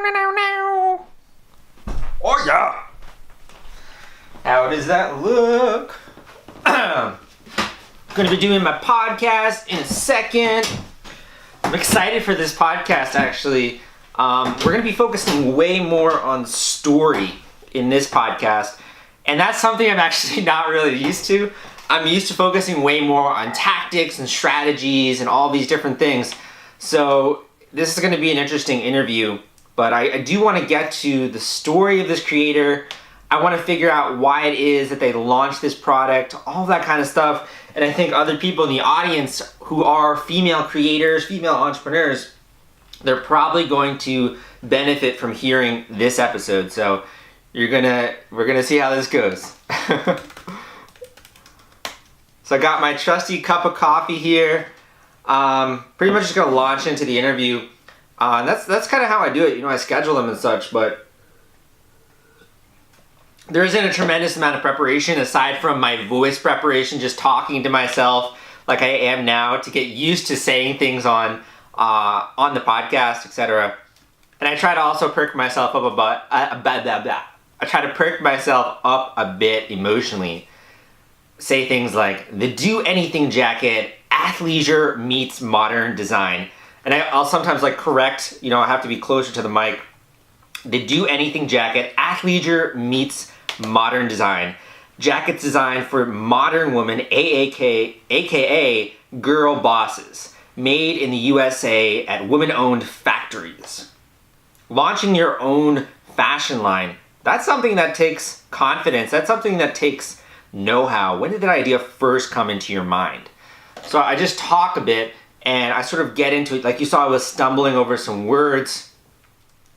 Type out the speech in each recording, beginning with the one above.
Oh yeah! How does that look? I'm gonna be doing my podcast in a second. I'm excited for this podcast actually. We're gonna be focusing way more on story in this podcast. And that's something I'm actually not really used to. I'm used to focusing way more on tactics and strategies and all these different things. So this is gonna be an interesting interview. But I do want to get to the story of this creator. I want to figure out why it is that they launched this product, all that kind of stuff. And I think other people in the audience who are female creators, female entrepreneurs, they're probably going to benefit from hearing this episode. So we're gonna see how this goes. So I got my trusty cup of coffee here. Pretty much just gonna launch into the interview. That's kind of how I do it. You know, I schedule them and such, but there isn't a tremendous amount of preparation aside from my voice preparation, just talking to myself like I am now to get used to saying things on the podcast, etc. And I try to also perk myself up I try to perk myself up a bit emotionally. Say things like the Do Anything jacket, athleisure meets modern design. And I'll sometimes correct, I have to be closer to the mic. The Do Anything jacket, athleisure meets modern design. Jackets designed for modern women, aka girl bosses. Made in the USA at women-owned factories. Launching your own fashion line, that's something that takes confidence. That's something that takes know-how. When did that idea first come into your mind? So I just talk a bit and I sort of get into it. Like you saw, I was stumbling over some words.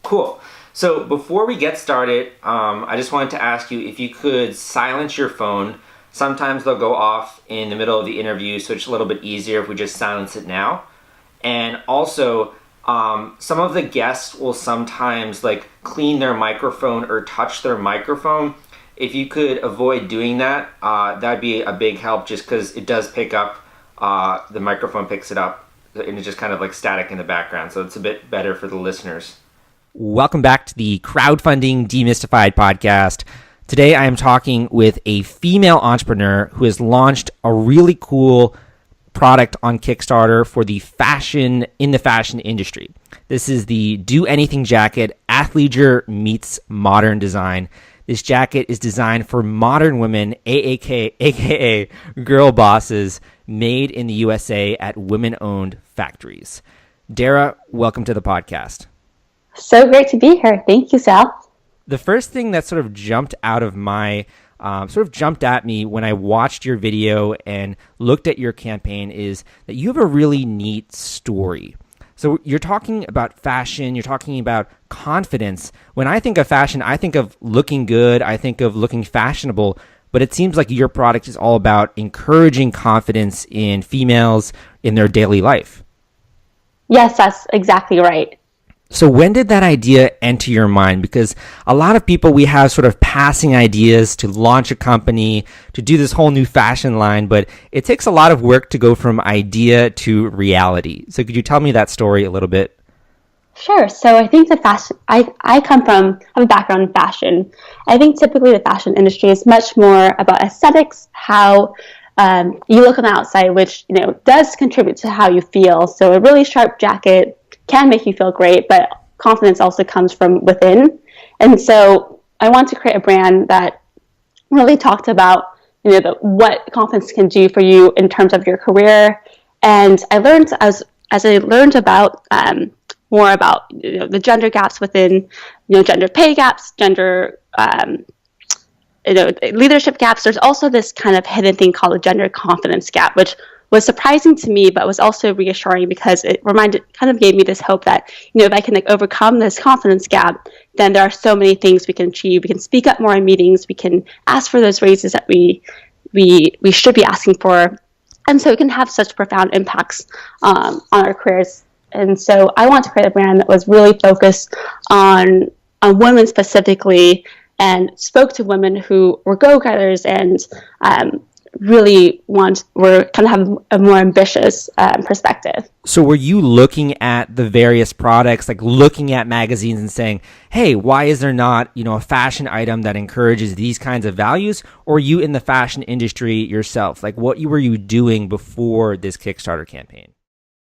Cool. So before we get started, I just wanted to ask you if you could silence your phone. Sometimes they'll go off in the middle of the interview, so it's a little bit easier if we just silence it now. And also, some of the guests will sometimes clean their microphone or touch their microphone. If you could avoid doing that, that'd be a big help just because it does pick up. The microphone picks it up and it's just kind of static in the background. So it's a bit better for the listeners. Welcome back to the Crowdfunding Demystified podcast. Today I am talking with a female entrepreneur who has launched a really cool product on Kickstarter for the fashion industry. This is the Do Anything jacket, athleisure meets modern design. This jacket is designed for modern women, aka girl bosses, made in the USA at women-owned factories. Dara, welcome to the podcast. So great to be here. Thank you, Sal. The first thing that sort of jumped out of my, jumped at me when I watched your video and looked at your campaign is that you have a really neat story. So you're talking about fashion, you're talking about confidence. When I think of fashion, I think of looking good, I think of looking fashionable, but it seems like your product is all about encouraging confidence in females in their daily life. Yes, that's exactly right. So when did that idea enter your mind? Because a lot of people, we have sort of passing ideas to launch a company, to do this whole new fashion line, but it takes a lot of work to go from idea to reality. So could you tell me that story a little bit? Sure. So I think I have a background in fashion. I think typically the fashion industry is much more about aesthetics, how you look on the outside, which, does contribute to how you feel. So a really sharp jacket can make you feel great, but confidence also comes from within. And so I want to create a brand that really talked about, what confidence can do for you in terms of your career. And I learned as I learned about more about the gender gaps within, gender pay gaps, gender leadership gaps. There's also this kind of hidden thing called a gender confidence gap, which was surprising to me, but was also reassuring because it gave me this hope that, if I can overcome this confidence gap, then there are so many things we can achieve. We can speak up more in meetings. We can ask for those raises that we should be asking for. And so it can have such profound impacts on our careers. And so I want to create a brand that was really focused on women specifically and spoke to women who were go-getters and really we're kind of have a more ambitious perspective. So were you looking at the various products, like looking at magazines and saying, hey, why is there not, a fashion item that encourages these kinds of values? Or are you in the fashion industry yourself? Like what were you doing before this Kickstarter campaign?